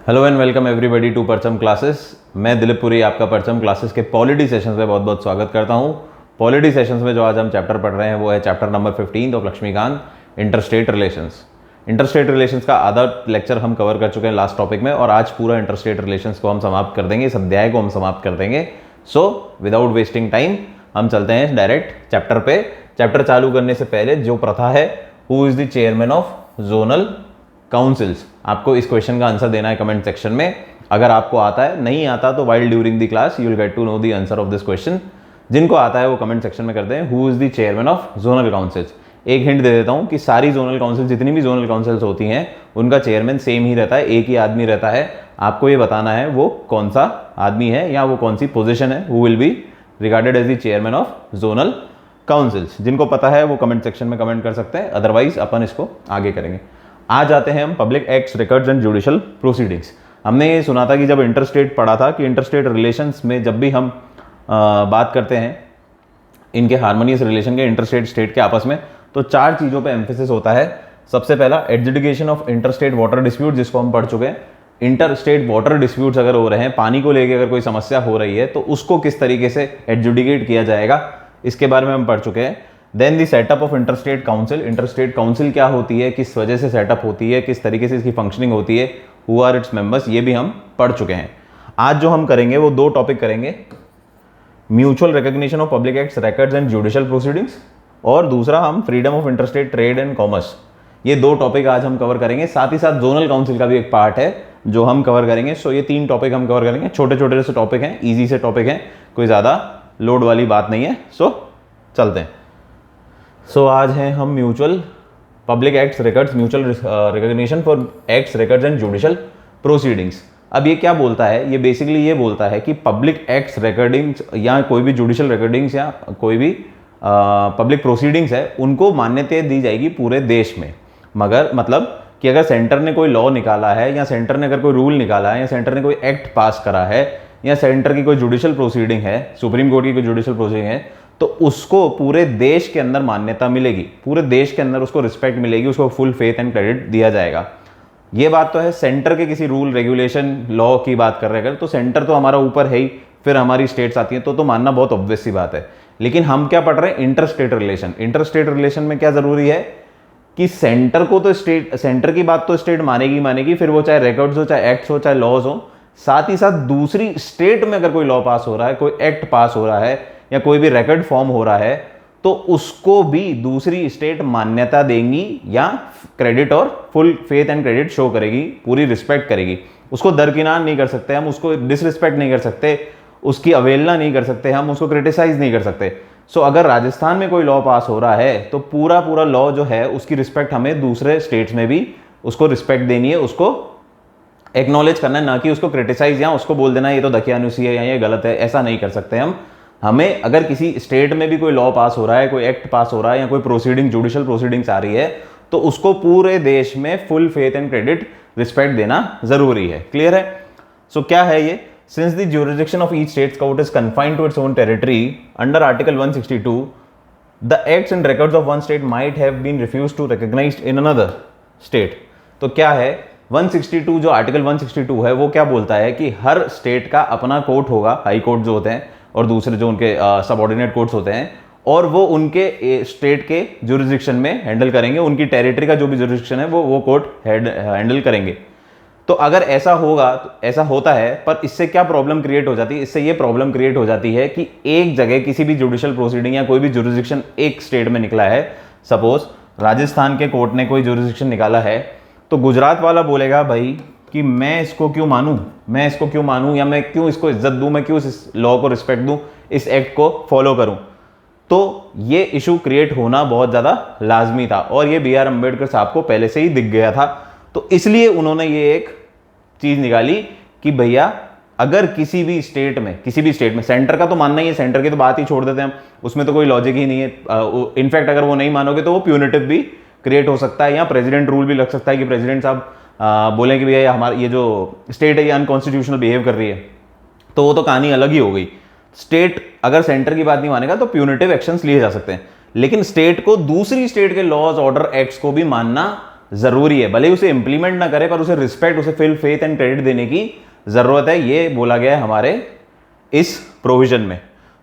Hello and welcome everybody to Parcham classes. मैं दिलीप पुरी आपका परचम क्लासेस के पॉलिटी सेशंस में बहुत बहुत स्वागत करता हूं। पॉलिटी सेशंस में जो आज हम चैप्टर पढ़ रहे हैं वो है chapter number 15 of Laxmikanth, interstate relations. Interstate relations का आधा लेक्चर हम कवर कर चुके हैं लास्ट टॉपिक में, और आज पूरा इंटरस्टेट रिलेशंस को हम समाप्त कर देंगे, इस अध्याय को हम समाप्त कर देंगे। सो विदाउट वेस्टिंग टाइम हम चलते हैं डायरेक्ट चैप्टर पे। चैप्टर चालू करने से पहले जो प्रथा है, who is the chairman of zonal councils, आपको इस क्वेश्चन का आंसर देना है कमेंट सेक्शन में। अगर आपको आता है, नहीं आता तो while during the class you will get to know the answer of this question. जिनको आता है वो कमेंट सेक्शन में करते हैं who is the chairman of zonal councils. एक हिंट दे देता हूं कि सारी जोनल काउंसिल, जितनी भी जोनल काउंसिल्स होती हैं, उनका चेयरमैन सेम ही रहता है, एक ही आदमी रहता है। आपको ये बताना है वो कौन सा आदमी है या वो कौन सी पोजिशन है, who will be regarded as the chairman of zonal councils. जिनको पता है वो कमेंट सेक्शन में कमेंट कर सकते हैं, अदरवाइज अपन इसको आगे करेंगे। आज आते हैं हम public acts, records and judicial proceedings. हमने ये सुना था कि जब इंटरस्टेट पढ़ा था कि इंटरस्टेट रिलेशंस में जब भी हम बात करते हैं इनके हार्मोनियस रिलेशन के, इंटरस्टेट स्टेट के आपस में, तो चार चीज़ों पे एम्फेसिस होता है। सबसे पहला adjudication of interstate water dispute, जिसको हम पढ़ चुके हैं। इंटरस्टेट वाटर डिस्प्यूट्स अगर हो रहे हैं, पानी को लेकर अगर कोई समस्या हो रही है तो उसको किस तरीके से एडजुडिकेट किया जाएगा, इसके बारे में हम पढ़ चुके हैं। Then the setup of interstate council, interstate council क्या होती है, किस वजह से सेटअप होती है, किस तरीके से इसकी फंक्शनिंग होती है, हु आर इट्स मेंबर्स, ये भी हम पढ़ चुके हैं। आज जो हम करेंगे वो दो टॉपिक करेंगे, mutual recognition of public acts, records and judicial proceedings, और दूसरा हम freedom of interstate trade and commerce. ये दो टॉपिक आज हम कवर करेंगे। साथ ही साथ जोनल काउंसिल का भी एक पार्ट है जो हम कवर करेंगे। सो ये तीन टॉपिक हम कवर करेंगे। छोटे छोटे से टॉपिक हैं, ईजी से टॉपिक हैं, कोई ज़्यादा लोड वाली बात नहीं है। सो चलते हैं। सो आज हैं हम mutual public acts, records, mutual recognition for acts, records and judicial proceedings. अब ये क्या बोलता है, ये बेसिकली ये बोलता है कि पब्लिक एक्ट्स, रिकॉर्डिंग्स या कोई भी जुडिशियल रिकॉर्डिंग्स या कोई भी पब्लिक प्रोसीडिंग्स है, उनको मान्यता दी जाएगी पूरे देश में। मगर मतलब कि अगर सेंटर ने कोई लॉ निकाला है, या सेंटर ने अगर कोई रूल निकाला है, या सेंटर ने कोई एक्ट पास करा है, या सेंटर की कोई जुडिशियल प्रोसीडिंग है, सुप्रीम कोर्ट की कोई जुडिशियल प्रोसीडिंग है, तो उसको पूरे देश के अंदर मान्यता मिलेगी, पूरे देश के अंदर उसको रिस्पेक्ट मिलेगी, उसको फुल फेथ एंड क्रेडिट दिया जाएगा। ये बात तो है सेंटर के किसी रूल, रेगुलेशन, लॉ की बात कर रहे हैं तो सेंटर तो हमारा ऊपर है ही, फिर हमारी स्टेट्स आती हैं तो मानना बहुत ऑब्वियस सी बात है। लेकिन हम क्या पढ़ रहे हैं, इंटरस्टेट रिलेशन। इंटरस्टेट रिलेशन में क्या जरूरी है कि सेंटर को तो स्टेट, सेंटर की बात तो स्टेट मानेगी, फिर वो चाहे रिकॉर्ड्स हो, चाहे एक्ट्स हो, चाहे लॉज हो। साथ ही साथ दूसरी स्टेट में अगर कोई लॉ पास हो रहा है, कोई एक्ट पास हो रहा है, या कोई भी रिकॉर्ड फॉर्म हो रहा है, तो उसको भी दूसरी स्टेट मान्यता देंगी, या क्रेडिट और full faith and credit show करेगी, पूरी रिस्पेक्ट करेगी। उसको दरकिनार नहीं कर सकते हम, उसको डिसरिस्पेक्ट नहीं कर सकते, उसकी अवहेलना नहीं कर सकते हम, उसको क्रिटिसाइज नहीं कर सकते। सो अगर राजस्थान में कोई लॉ पास हो रहा है तो पूरा लॉ जो है उसकी रिस्पेक्ट हमें दूसरे स्टेट्स में भी उसको रिस्पेक्ट देनी है, उसको एक्नॉलेज करना है, ना कि उसको क्रिटिसाइज या उसको बोल देना ये तो दकियानुसी है या ये गलत है। ऐसा नहीं कर सकते हम। हमें अगर किसी स्टेट में भी कोई लॉ पास हो रहा है, कोई एक्ट पास हो रहा है, या कोई प्रोसीडिंग, जुडिशियल प्रोसीडिंग्स आ रही है, तो उसको पूरे देश में full faith and credit, respect देना जरूरी है। क्लियर है? सो क्या है ये? Since the jurisdiction of each state court is confined to its own territory under article 162, the acts and records of one state might have been refused to recognised in another state. तो क्या है 162, जो article 162 है वो क्या बोलता है कि हर स्टेट का अपना कोर्ट होगा, हाई कोर्ट जो होते हैं, और दूसरे जो उनके सबऑर्डिनेट कोर्ट्स होते हैं, और वो उनके स्टेट के जुरिसडिक्शन में हैंडल करेंगे, उनकी टेरिटरी का जो भी जुरिसडिक्शन है वो कोर्ट हैंडल करेंगे। तो अगर ऐसा होगा, तो ऐसा होता है, पर इससे क्या प्रॉब्लम क्रिएट हो जाती है? इससे ये प्रॉब्लम क्रिएट हो जाती है कि एक जगह किसी भी जुडिशियल प्रोसीडिंग या कोई भी जुरिसडिक्शन एक स्टेट में निकला है, सपोज राजस्थान के कोर्ट ने कोई जुरिसडिक्शन निकाला है, तो गुजरात वाला बोलेगा भाई कि मैं इसको क्यों मानूं, या मैं क्यों इसको इज्जत दूं, मैं क्यों इस लॉ को रिस्पेक्ट दूं, इस एक्ट को फॉलो करूं। तो ये इशू क्रिएट होना बहुत ज़्यादा लाजमी था, और ये BR अम्बेडकर साहब को पहले से ही दिख गया था। तो इसलिए उन्होंने ये एक चीज़ निकाली कि भैया अगर किसी भी स्टेट में सेंटर का तो मानना ही है, सेंटर की तो बात ही छोड़ देते हैं हम, उसमें तो कोई लॉजिक ही नहीं है। इनफैक्ट अगर वो नहीं मानोगे तो वो प्यूनिटिव भी क्रिएट हो सकता है, या प्रेसिडेंट रूल भी लग सकता है कि प्रेसिडेंट साहब बोलें कि भैया हमारा ये जो स्टेट है ये अनकॉन्स्टिट्यूशनल बिहेव कर रही है, तो वो तो कहानी अलग ही हो गई। स्टेट अगर सेंटर की बात नहीं मानेगा तो प्यूनिटिव एक्शंस लिए जा सकते हैं, लेकिन स्टेट को दूसरी स्टेट के लॉज, ऑर्डर, एक्ट्स को भी मानना जरूरी है, भले ही उसे इंप्लीमेंट ना करे पर उसे रिस्पेक्ट, उसे फुल फेथ एंड क्रेडिट देने की जरूरत है, ये बोला गया है हमारे इस प्रोविजन में।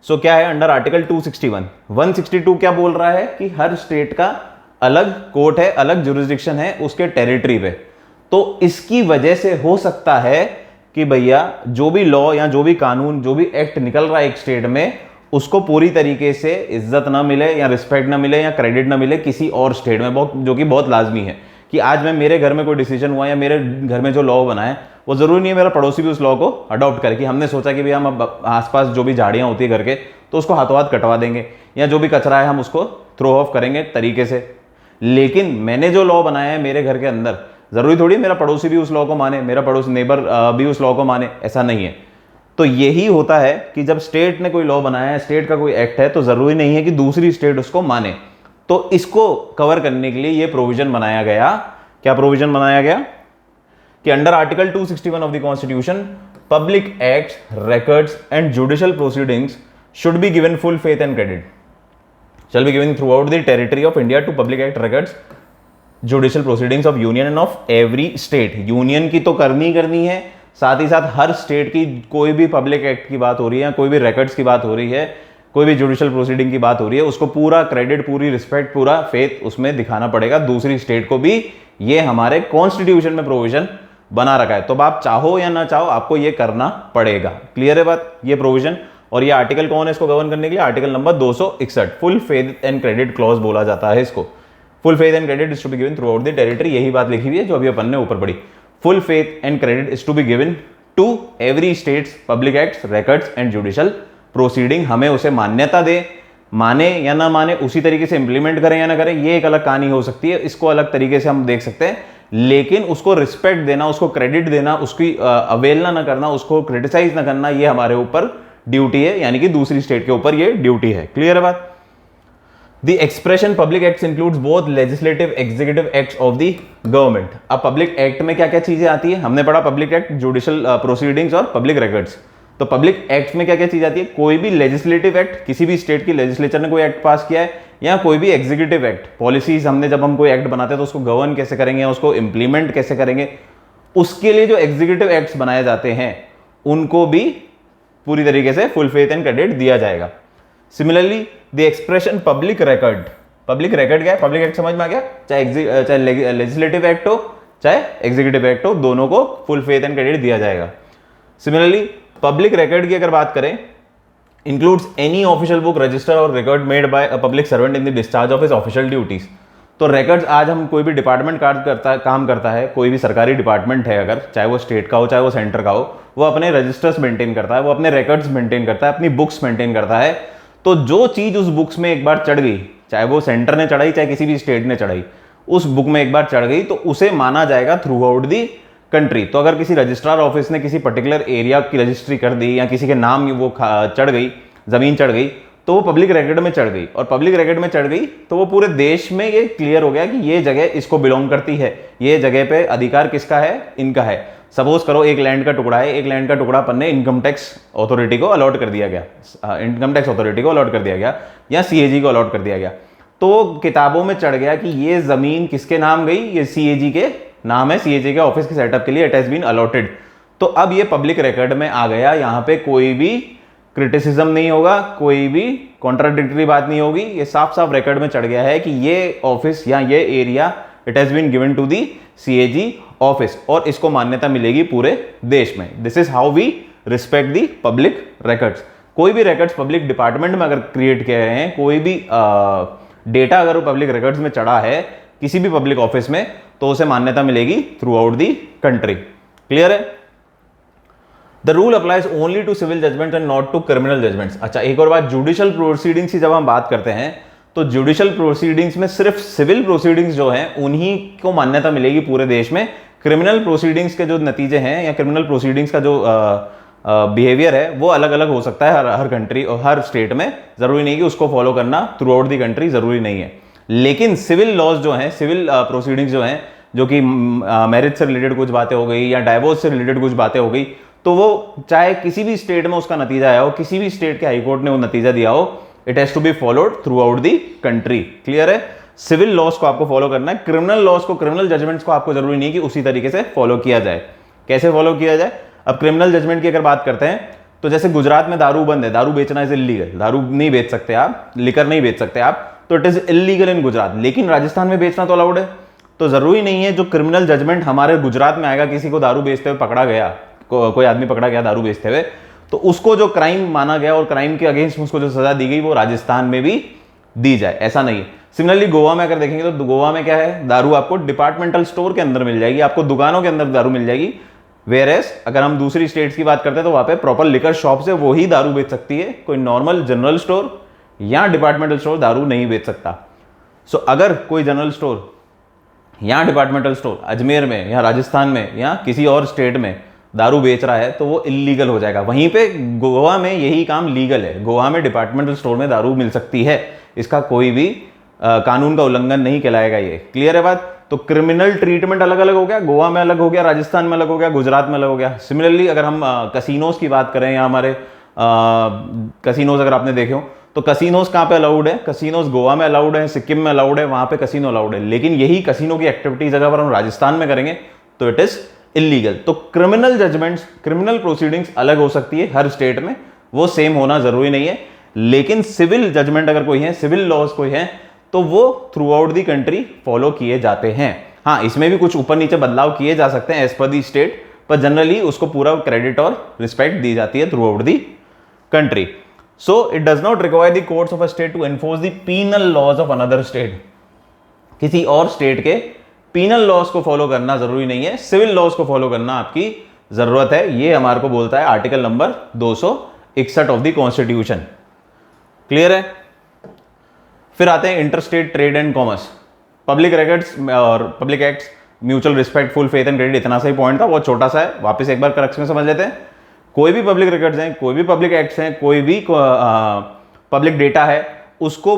सो क्या है अंडर आर्टिकल 261, 162 क्या बोल रहा है कि हर स्टेट का अलग कोर्ट है, अलग जुरिस्डिक्शन है उसके टेरिटरी पे। तो इसकी वजह से हो सकता है कि भैया जो भी लॉ या जो भी कानून, जो भी एक्ट निकल रहा है एक स्टेट में, उसको पूरी तरीके से इज्जत ना मिले या रिस्पेक्ट ना मिले या क्रेडिट ना मिले किसी और स्टेट में, बहुत जो कि बहुत लाजमी है। कि आज मैं मेरे घर में कोई डिसीजन हुआ या मेरे घर में जो लॉ बना है, वो जरूरी नहीं है मेरा पड़ोसी भी उस लॉ को अडॉप्ट करे। कि हमने सोचा कि भैया हम आसपास जो भी झाड़ियां होती है घर के, तो उसको हाथों हाथ कटवा देंगे, या जो भी कचरा है हम उसको थ्रो ऑफ करेंगे तरीके से। लेकिन मैंने जो लॉ बनाया है मेरे घर के अंदर, जरूरी थोड़ी मेरा पड़ोसी भी उस लॉ को माने, मेरा पड़ोसी नेबर भी उस लॉ को माने, ऐसा नहीं है। तो यही होता है कि जब स्टेट ने कोई लॉ बनाया है, स्टेट का कोई एक्ट है, तो जरूरी नहीं है कि दूसरी स्टेट उसको माने। तो इसको कवर करने के लिए ये प्रोविजन बनाया गया। क्या प्रोविजन बनाया गया कि under article 261 of the constitution, public acts, records and judicial proceedings should be given full faith and credit, shall be given throughout the territory of India to public act, records, judicial proceedings of union and of every state। Union की तो करनी है, साथ ही साथ हर state की कोई भी public act की बात हो रही है, कोई भी रिकॉर्ड्स की बात हो रही है, कोई भी जुडिशियल प्रोसीडिंग की बात हो रही है, उसको पूरा क्रेडिट, पूरी रिस्पेक्ट, पूरा फेथ उसमें दिखाना पड़ेगा दूसरी स्टेट को भी। ये हमारे कॉन्स्टिट्यूशन में प्रोविजन बना रखा है। तो आप चाहो या ना चाहो आपको ये करना पड़ेगा। क्लियर है बात, ये प्रोविजन। और ये आर्टिकल कौन है इसको गवर्न करने के लिए? Article number 261, full faith and credit clause बोला जाता है इसको। Full faith and credit is to be given throughout the territory, यही बात लिखी हुई है जो अभी अपन ने ऊपर पढ़ी। Full faith and credit is to be given to every states public acts, records and judicial proceeding. हमें उसे मान्यता दे, माने या ना माने, उसी तरीके से इंप्लीमेंट करें या ना करें, ये एक अलग कहानी हो सकती है, इसको अलग तरीके से हम देख सकते हैं। लेकिन उसको रिस्पेक्ट देना, उसको क्रेडिट देना, उसकी अवेलना ना करना, उसको क्रिटिसाइज ना करना, ये हमारे ऊपर ड्यूटी है, यानी कि दूसरी स्टेट के ऊपर ये ड्यूटी है। क्लियर है बात? The expression public acts includes both legislative executive acts of the government. अब पब्लिक एक्ट में क्या क्या चीजें आती है? हमने पढ़ा पब्लिक एक्ट, जुडिशियल प्रोसीडिंग्स और पब्लिक रिकॉर्ड्स। तो पब्लिक एक्ट में क्या क्या चीज आती है? कोई भी लेजिस्लेटिव एक्ट, किसी भी स्टेट की लेजिस्लेचर ने कोई एक्ट पास किया है, या कोई भी एग्जीक्यूटिव एक्ट, पॉलिसीज, हमने जब हम कोई एक्ट बनाते हैं तो उसको गवर्न कैसे करेंगे, उसको इंप्लीमेंट कैसे करेंगे, उसके लिए जो एग्जीक्यूटिव एक्ट्स बनाए जाते हैं उनको भी पूरी तरीके से फुल फेथ एंड क्रेडिट दिया जाएगा। Similarly the expression public record, public record क्या है? पब्लिक एक्ट समझ में आ गया? चाहे लेजिस्लेटिव एक्ट हो चाहे एग्जीक्यूटिव एक्ट हो, दोनों को फुल फेथ एंड क्रेडिट दिया जाएगा। सिमिलरली पब्लिक रिकॉर्ड की अगर बात करें, includes any official book, register और record made by a public servant in the discharge of his official duties. तो रिकॉर्ड्स, आज हम कोई भी डिपार्टमेंट काम करता है, कोई भी सरकारी डिपार्टमेंट है, अगर चाहे वो स्टेट का हो चाहे वो सेंटर का हो, वो अपने रजिस्टर्स मेंटेन करता है, वो अपने रिकॉर्ड्स मेंटेन करता है, अपनी बुक्स मेंटेन करता है। तो जो चीज उस बुक्स में एक बार चढ़ गई, चाहे वो सेंटर ने चढ़ाई चाहे किसी भी स्टेट ने चढ़ाई, उस बुक में एक बार चढ़ गई तो उसे माना जाएगा थ्रू आउट दी कंट्री। तो अगर किसी रजिस्ट्रार ऑफिस ने किसी पर्टिकुलर एरिया की रजिस्ट्री कर दी या किसी के नाम वो चढ़ गई, जमीन चढ़ गई, तो वो पब्लिक रिकॉर्ड में चढ़ गई, और पब्लिक रिकॉर्ड में चढ़ गई तो वो पूरे देश में ये क्लियर हो गया कि ये जगह इसको बिलोंग करती है, ये जगह पे अधिकार किसका है? इनका है। सपोज करो एक लैंड का टुकड़ा है, एक लैंड का टुकड़ा अपन ने इनकम टैक्स अथॉरिटी को अलॉट कर दिया गया, इनकम टैक्स अथॉरिटी को अलॉट कर दिया गया या सीएजी को अलॉट कर दिया गया, तो किताबों में चढ़ गया कि ये जमीन किसके नाम गई? ये सीएजी के नाम है, सीएजी के ऑफिस के सेटअप के लिए इट हैज बीन अलॉटेड। तो अब ये पब्लिक रिकॉर्ड में आ गया, यहाँ पे कोई भी क्रिटिसिज्म नहीं होगा, कोई भी कॉन्ट्राडिक्टरी बात नहीं होगी, ये साफ साफ रिकॉर्ड में चढ़ गया है कि ये ऑफिस या ये area it has been given to the CAG office, और इसको मान्यता मिलेगी पूरे देश में। This is how we respect the public records. कोई भी रिकॉर्ड्स पब्लिक डिपार्टमेंट में अगर क्रिएट किए गए हैं, कोई भी डेटा अगर वो पब्लिक रिकॉर्ड्स में चढ़ा है किसी भी पब्लिक ऑफिस में, तो उसे मान्यता मिलेगी throughout the country. Clear है? The rule applies only to civil judgment and not to criminal judgments. अच्छा, एक और बात, जुडिशियल प्रोसीडिंग्स की जब हम बात करते हैं तो जुडिशियल प्रोसीडिंग्स में सिर्फ सिविल प्रोसीडिंग्स जो हैं उन्हीं को मान्यता मिलेगी पूरे देश में। क्रिमिनल प्रोसीडिंग्स के जो नतीजे हैं या क्रिमिनल प्रोसीडिंग्स का जो बिहेवियर है वो अलग अलग हो सकता है हर कंट्री और हर स्टेट में। जरूरी नहीं कि उसको फॉलो करना थ्रू आउट दी कंट्री, जरूरी नहीं है। लेकिन सिविल लॉज जो हैं, सिविल प्रोसीडिंग्स जो हैं, जो कि मैरिज से रिलेटेड कुछ बातें हो गई या डाइवोर्स से रिलेटेड कुछ बातें हो गई, तो वो चाहे किसी भी स्टेट में उसका नतीजा आया हो, किसी भी स्टेट के हाईकोर्ट ने वो नतीजा दिया हो, it has to be followed throughout the country. Clear है? सिविल लॉस को आपको फॉलो करना है, क्रिमिनल लॉस को, क्रिमिनल जजमेंट्स को आपको जरूरी नहीं कि उसी तरीके से फॉलो किया जाए। कैसे फॉलो किया जाए? अब क्रिमिनल जजमेंट की अगर बात करते हैं तो जैसे गुजरात में दारू बंद है, दारू बेचना इज इलीगल, दारू नहीं बेच सकते आप, लिकर नहीं बेच सकते आप, तो इट इज इलीगल इन गुजरात। लेकिन राजस्थान में बेचना तो अलाउड है। तो जरूरी नहीं है जो क्रिमिनल जजमेंट हमारे गुजरात में आएगा, किसी को दारू बेचते हुए पकड़ा गया, कोई आदमी पकड़ा गया दारू बेचते हुए, तो उसको जो क्राइम माना गया और क्राइम के अगेंस्ट उसको जो सजा दी गई वो राजस्थान में भी दी जाए, ऐसा नहीं है। सिमिलरली गोवा में अगर देखेंगे तो गोवा में क्या है, दारू आपको डिपार्टमेंटल स्टोर के अंदर मिल जाएगी, आपको दुकानों के अंदर दारू मिल जाएगी। वेयर एज अगर हम दूसरी स्टेट्स की बात करते हैं तो वहां पे प्रॉपर लिकर शॉप से वो ही दारू बेच सकती है, कोई नॉर्मल जनरल स्टोर या डिपार्टमेंटल स्टोर दारू नहीं बेच सकता। सो अगर कोई जनरल स्टोर या डिपार्टमेंटल स्टोर अजमेर में या राजस्थान में या किसी और स्टेट में दारू बेच रहा है तो वो इलीगल हो जाएगा। वहीं पे गोवा में यही काम लीगल है, गोवा में डिपार्टमेंटल स्टोर में दारू मिल सकती है, इसका कोई भी कानून का उल्लंघन नहीं कहलाएगा। ये क्लियर है बात? तो क्रिमिनल ट्रीटमेंट अलग अलग हो गया, गोवा में अलग हो गया, राजस्थान में अलग हो गया, गुजरात में अलग हो गया। सिमिलरली अगर हम कसिनोज की बात करें या हमारे कसिनोज अगर आपने देखे हो तो कसिनोज कहाँ पे अलाउड है? कसिनोज गोवा में अलाउड है, सिक्किम में अलाउड है, वहां पे कसिनो अलाउड है। लेकिन यही कसिनो की एक्टिविटीज अगर हम राजस्थान में करेंगे तो इट इज इलीगल। तो क्रिमिनल जजमेंट्स, क्रिमिनल प्रोसीडिंग्स अलग हो सकती है हर स्टेट में, वो सेम होना जरूरी नहीं है। लेकिन सिविल जजमेंट अगर कोई है, सिविल लॉज कोई है, तो वो through out the country follow किए जाते हैं। हाँ, इसमें भी कुछ ऊपर नीचे बदलाव किए जा सकते हैं एज पर दी स्टेट, पर जनरली उसको पूरा क्रेडिट और रिस्पेक्ट दी जाती है through out the country. So it does not require the courts of a state to enforce the penal laws of another state. किसी और स्टेट के पीनल लॉज को फॉलो करना जरूरी नहीं है, सिविल लॉज को फॉलो करना आपकी जरूरत है। ये हमारे को बोलता है article number 261 of the constitution. Clear है? फिर आते हैं interstate trade and commerce, public records और public acts, mutual respect, full faith and credit. इतना सा ही पॉइंट था, बहुत छोटा सा है, वापस एक बार करेक्ट में समझ लेते हैं। कोई भी पब्लिक रिकॉर्ड्स हैं, कोई भी पब्लिक एक्ट्स हैं, कोई भी पब्लिक डेटा है, उसको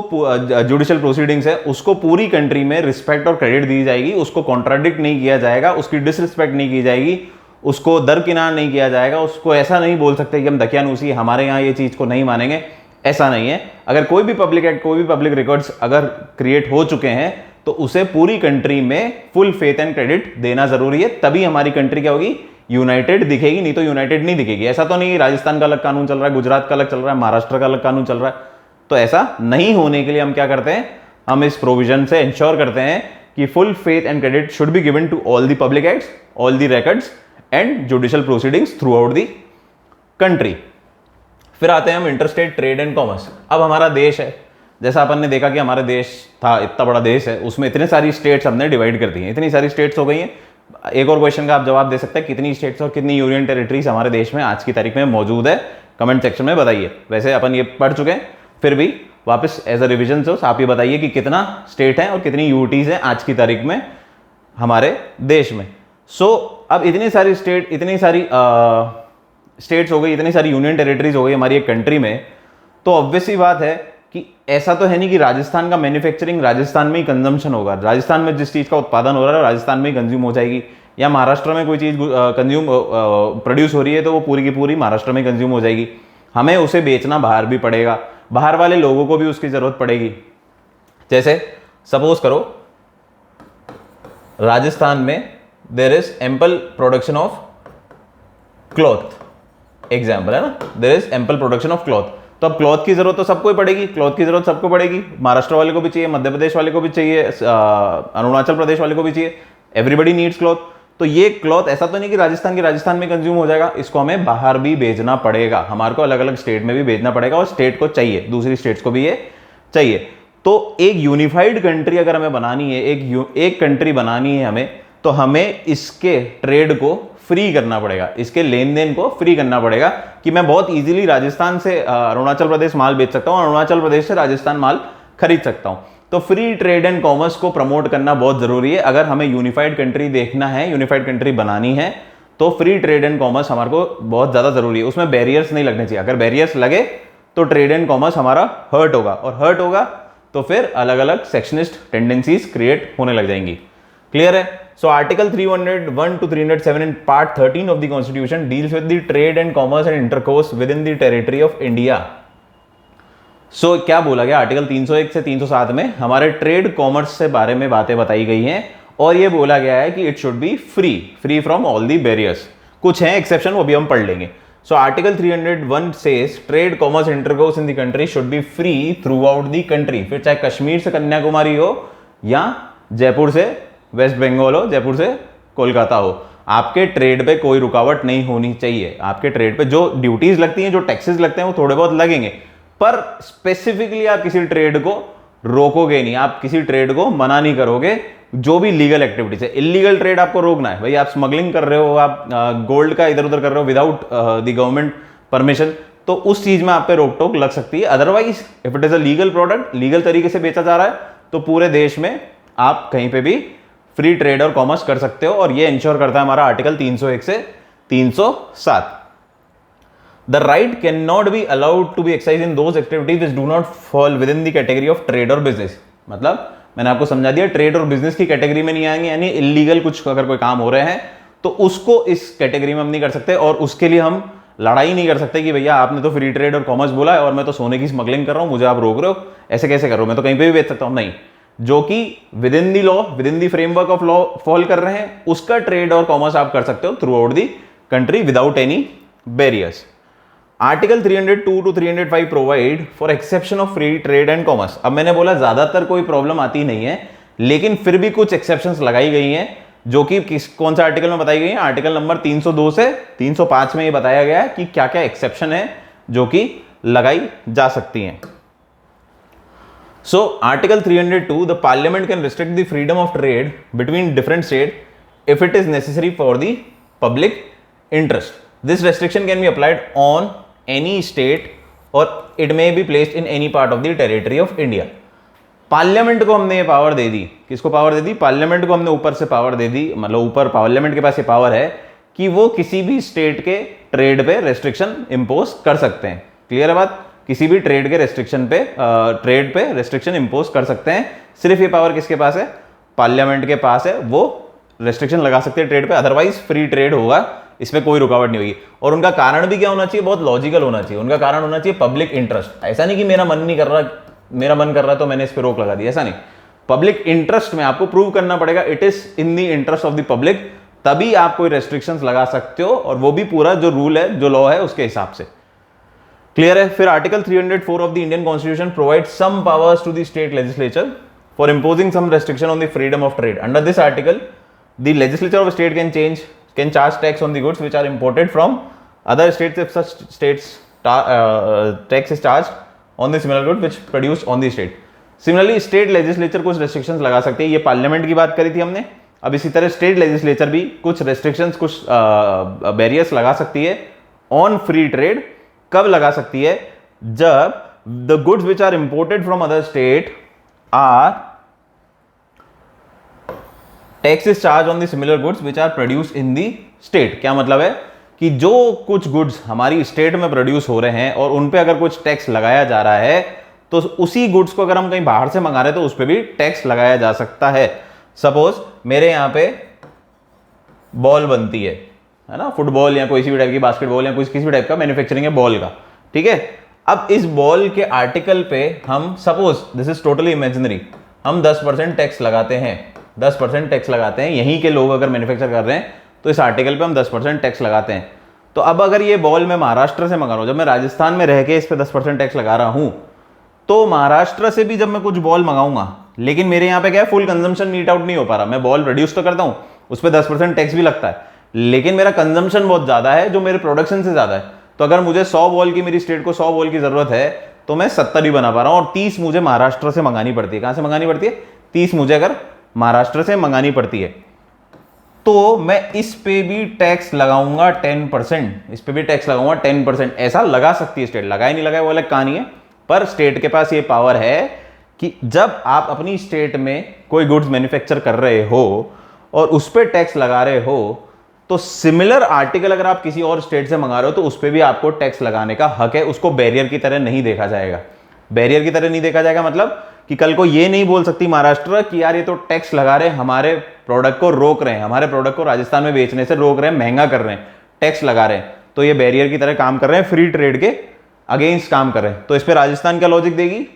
जुडिशियल प्रोसीडिंग्स है, उसको पूरी कंट्री में रिस्पेक्ट और क्रेडिट दी जाएगी, उसको कॉन्ट्राडिक्ट नहीं किया जाएगा, उसकी डिसरिस्पेक्ट नहीं की जाएगी, उसको दरकिनार नहीं किया जाएगा, उसको ऐसा नहीं बोल सकते कि हम दकियानूसी हमारे यहाँ ये चीज़ को नहीं मानेंगे, ऐसा नहीं है। अगर कोई भी पब्लिक एक्ट, कोई भी पब्लिक रिकॉर्ड्स अगर क्रिएट हो चुके हैं तो उसे पूरी कंट्री में फुल फेथ एंड क्रेडिट देना जरूरी है, तभी हमारी कंट्री क्या होगी, यूनाइटेड दिखेगी, नहीं तो यूनाइटेड नहीं दिखेगी। ऐसा तो नहीं राजस्थान का अलग कानून चल रहा है, गुजरात का अलग चल रहा है, महाराष्ट्र का अलग कानून चल रहा है। तो ऐसा नहीं होने के लिए हम क्या करते हैं, हम इस प्रोविजन से इंश्योर करते हैं कि full faith and credit should be given to all the public acts, all the records and judicial proceedings throughout the country. फिर आते हैं हम इंटरस्टेट ट्रेड एंड कॉमर्स। अब हमारा देश है, जैसा अपन ने देखा कि हमारे देश था, इतना बड़ा देश है, उसमें इतने सारी स्टेट्स हमने डिवाइड कर दी हैं, इतनी सारी स्टेट्स हो गई हैं। एक और क्वेश्चन का आप जवाब दे सकते हैं, कितनी स्टेट्स और कितनी यूनियन टेरिटरीज हमारे देश में आज की तारीख में मौजूद है, कमेंट सेक्शन में बताइए। वैसे अपन ये पढ़ चुके हैं, फिर भी वापस एज अ रिविजन से आप ये बताइए कि कितना स्टेट है और कितनी यूटीज है आज की तारीख में हमारे देश में। अब इतनी सारी स्टेट, इतनी सारी स्टेट्स हो गई, इतनी सारी यूनियन टेरिटरीज हो गई हमारी एक कंट्री में, तो ऑब्वियस ही बात है कि ऐसा तो है नहीं कि राजस्थान का मैन्युफैक्चरिंग राजस्थान में ही कंजम्पशन होगा, राजस्थान में जिस चीज़ का उत्पादन हो रहा है राजस्थान में ही कंज्यूम हो जाएगी, या महाराष्ट्र में कोई चीज़ प्रोड्यूस हो रही है तो वो पूरी की पूरी महाराष्ट्र में कंज्यूम हो जाएगी। हमें उसे बेचना बाहर भी पड़ेगा, बाहर वाले लोगों को भी उसकी ज़रूरत पड़ेगी। जैसे सपोज करो राजस्थान में there is ample production of cloth, example है ना, there is ample production of cloth. तो अब क्लॉथ की जरूरत तो सबको ही पड़ेगी, क्लॉथ की जरूरत सबको पड़ेगी, महाराष्ट्र वाले को भी चाहिए, मध्य प्रदेश वाले को भी चाहिए, अरुणाचल प्रदेश वाले को भी चाहिए, एवरीबडी नीड्स क्लॉथ। तो ये क्लॉथ ऐसा तो नहीं कि राजस्थान में कंज्यूम हो जाएगा, इसको हमें बाहर भी भेजना पड़ेगा, हमारे को अलग अलग स्टेट में भी भेजना पड़ेगा, और स्टेट को चाहिए, दूसरी स्टेट्स को भी ये चाहिए। तो एक यूनिफाइड कंट्री अगर हमें बनानी है, एक कंट्री बनानी है हमें, तो हमें इसके ट्रेड को फ्री करना पड़ेगा, इसके लेन देन को फ्री करना पड़ेगा, कि मैं बहुत इजीली राजस्थान से अरुणाचल प्रदेश माल बेच सकता हूं, अरुणाचल प्रदेश से राजस्थान माल खरीद सकता हूं। तो फ्री ट्रेड एंड कॉमर्स को प्रमोट करना बहुत जरूरी है। अगर हमें यूनिफाइड कंट्री देखना है, यूनिफाइड कंट्री बनानी है, तो फ्री ट्रेड एंड कॉमर्स हमारे को बहुत ज्यादा जरूरी है, उसमें बैरियर्स नहीं लगने चाहिए। अगर बैरियर्स लगे तो ट्रेड एंड कॉमर्स हमारा हर्ट होगा, और हर्ट होगा तो फिर अलग अलग सेक्शनिस्ट टेंडेंसीज क्रिएट होने लग जाएंगी। क्लियर है? So Article 301 to 307 in Part 13 of the Constitution deals with the trade and commerce and intercourse within the territory of India. क्या बोला गया आर्टिकल 301 से 307 में, हमारे ट्रेड कॉमर्स से बारे में बातें बताई गई हैं और ये बोला गया है कि it should be free from all the barriers. कुछ हैं एक्सेप्शन, वो भी हम पढ़ लेंगे। So article 301 says trade commerce intercourse in the country should be free through out the country. फिर चाहे कश्मीर से कन्याकुमारी हो या जयपुर से वेस्ट बंगाल हो, जयपुर से कोलकाता हो, आपके ट्रेड पे कोई रुकावट नहीं होनी चाहिए। आपके ट्रेड पे जो ड्यूटीज लगती हैं, जो टैक्सेस लगते हैं, वो थोड़े बहुत लगेंगे, पर स्पेसिफिकली आप किसी ट्रेड को रोकोगे नहीं, आप किसी ट्रेड को मना नहीं करोगे। जो भी लीगल एक्टिविटीज है, इलीगल ट्रेड आपको रोकना है। भाई आप स्मगलिंग कर रहे हो, आप गोल्ड का इधर उधर कर रहे हो विदाउट द गवर्नमेंट परमिशन, तो उस चीज में आप पे रोक टोक लग सकती है। Otherwise if it is a legal product, legal तरीके से बेचा जा रहा है, तो पूरे देश में आप कहीं पे भी फ्री ट्रेड और कॉमर्स कर सकते हो। और ये इंश्योर करता है हमारा आर्टिकल 301 से 307। The right cannot be allowed to be exercised in those activities which do not fall within the category of trade or business। मतलब मैंने आपको समझा दिया, ट्रेड और बिजनेस की कैटेगरी में नहीं आएंगे, यानी इलीगल कुछ अगर कोई काम हो रहे हैं तो उसको इस कैटेगरी में हम नहीं कर सकते। और उसके लिए हम लड़ाई नहीं कर सकते कि भैया आपने तो फ्री ट्रेड और कॉमर्स बोला है और मैं तो सोने की स्मगलिंग कर रहा हूं, मुझे आप रोक रहे हो, ऐसे कैसे कर रहे हो, मैं तो कहीं पे भी बेच सकता हूं। नहीं, जो कि with in the law, with in the framework of law fall कर रहे हैं, उसका ट्रेड और कॉमर्स आप कर सकते हो through out the country without any barriers. Article 302 to 305 provide for exception of free trade and commerce. अब मैंने बोला ज्यादातर कोई प्रॉब्लम आती नहीं है, लेकिन फिर भी कुछ एक्सेप्शंस लगाई गई हैं, जो कि कौन सा आर्टिकल में बताई गई है? आर्टिकल नंबर 302 से 305 में ये बताया गया है कि क्या क्या एक्सेप्शन है जो कि लगाई जा सकती हैं। So article 302, the parliament can restrict the freedom of trade between different state if it is necessary for the public interest. This restriction can be applied on any state or it may be placed in any part of the territory of India। Parliament को हमने ये power दे दी, किसको power दे दी? Parliament को हमने ऊपर से power दे दी, मतलब ऊपर पार्लियामेंट के पास ये पावर है कि वो किसी भी स्टेट के ट्रेड पे रेस्ट्रिक्शन इंपोज कर सकते हैं। क्लियर है बात? किसी भी ट्रेड के रेस्ट्रिक्शन पे, ट्रेड पे रेस्ट्रिक्शन इंपोज कर सकते हैं। सिर्फ ये पावर किसके पास है? पार्लियामेंट के पास है, वो रेस्ट्रिक्शन लगा सकते हैं ट्रेड पे, अदरवाइज फ्री ट्रेड होगा, इसमें कोई रुकावट नहीं होगी। और उनका कारण भी क्या होना चाहिए? बहुत लॉजिकल होना चाहिए। उनका कारण होना चाहिए पब्लिक इंटरेस्ट। ऐसा नहीं कि मेरा मन नहीं कर रहा, मेरा मन कर रहा तो मैंने इस पर रोक लगा दी, ऐसा नहीं। पब्लिक इंटरेस्ट में आपको प्रूव करना पड़ेगा it is in the interest of the public, तभी आप कोई रेस्ट्रिक्शंस लगा सकते हो, और वो भी पूरा जो रूल है, जो लॉ है, उसके हिसाब से। क्लियर है? फिर article 304 of the Indian constitution provide some powers to the state legislature for imposing some restriction on the freedom of trade. Under this article the legislature of state can charge tax on the goods which are imported from other states if such states tax is charged on the similar good which produced on the state। Similarly state legislature कुछ restrictions लगा सकते हैं। ये parliament की बात करी थी हमने, अब इसी तरह स्टेट लेजिस्लेचर भी कुछ restrictions, कुछ बैरियर्स लगा सकती है ऑन फ्री ट्रेड। कब लगा सकती है? जब the goods which are imported from other state are tax is charge on the similar goods which are produce in the state. क्या मतलब है? कि जो कुछ गुड्स हमारी स्टेट में प्रोड्यूस हो रहे हैं और उन पे अगर कुछ टैक्स लगाया जा रहा है, तो उसी गुड्स को अगर हम कहीं बाहर से मंगा रहे हैं तो उस पर भी टैक्स लगाया जा सकता है। सपोज मेरे यहाँ पे बॉल बनती है ना, फुटबॉल या कोई सी भी टाइप की, बास्केटबॉल या किसी भी टाइप का मैन्युफैक्चरिंग है बॉल का, ठीक है। अब इस बॉल के आर्टिकल पे हम, suppose this is totally imaginary, हम 10% टैक्स लगाते हैं, 10% टैक्स लगाते हैं। यहीं के लोग अगर मैन्युफैक्चर कर रहे हैं तो इस आर्टिकल पे हम 10% टैक्स लगाते हैं। तो अब अगर ये बॉल मैं महाराष्ट्र से मंगा रहा हूं, जब मैं राजस्थान में रह के इस पे 10% टैक्स लगा रहा हूं, तो महाराष्ट्र से भी जब मैं कुछ बॉल मंगाऊंगा, लेकिन मेरे यहाँ पे क्या है, फुल कंजम्पशन मीट आउट नहीं हो पा रहा, मैं बॉल प्रोड्यूस तो करता हूं, उस पर 10% टैक्स भी लगता है, लेकिन मेरा कंजम्पशन बहुत ज्यादा है जो मेरे प्रोडक्शन से ज्यादा है। तो अगर मुझे 100 बॉल की, मेरी स्टेट को 100 बॉल की जरूरत है, तो मैं 70 ही बना पा रहा हूं, और 30 मुझे महाराष्ट्र से मंगानी पड़ती है। कहां से मंगानी पड़ती है? 30 मुझे अगर महाराष्ट्र से मंगानी पड़ती है, तो मैं इस पे भी टैक्स लगाऊंगा 10%, इस पे भी टैक्स लगाऊंगा 10%। ऐसा लगा सकती है स्टेट, लगाए नहीं लगाए वो अलग कहानी है, पर स्टेट के पास ये पावर है कि जब आप अपनी स्टेट में कोई गुड्स मैन्युफैक्चर कर रहे हो और उस पर टैक्स लगा रहे हो, तो सिमिलर आर्टिकल अगर आप किसी और स्टेट से मंगा रहे हो तो उस पर भी आपको टैक्स लगाने का हक है। उसको बैरियर की तरह नहीं देखा जाएगा। बैरियर की तरह नहीं देखा जाएगा मतलब कि कल को ये नहीं बोल सकती महाराष्ट्र कि यार ये तो टैक्स लगा रहे हैं, हमारे प्रोडक्ट को रोक रहे हैं, हमारे प्रोडक्ट को राजस्थान में बेचने से रोक रहे हैं, महंगा कर रहे हैं, टैक्स लगा रहे हैं, तो ये बैरियर की तरह काम कर रहे हैं फ्री ट्रेड के अगेंस्ट काम कर रहे हैं, तो इस पर राजस्थान क्या लॉजिक देगी?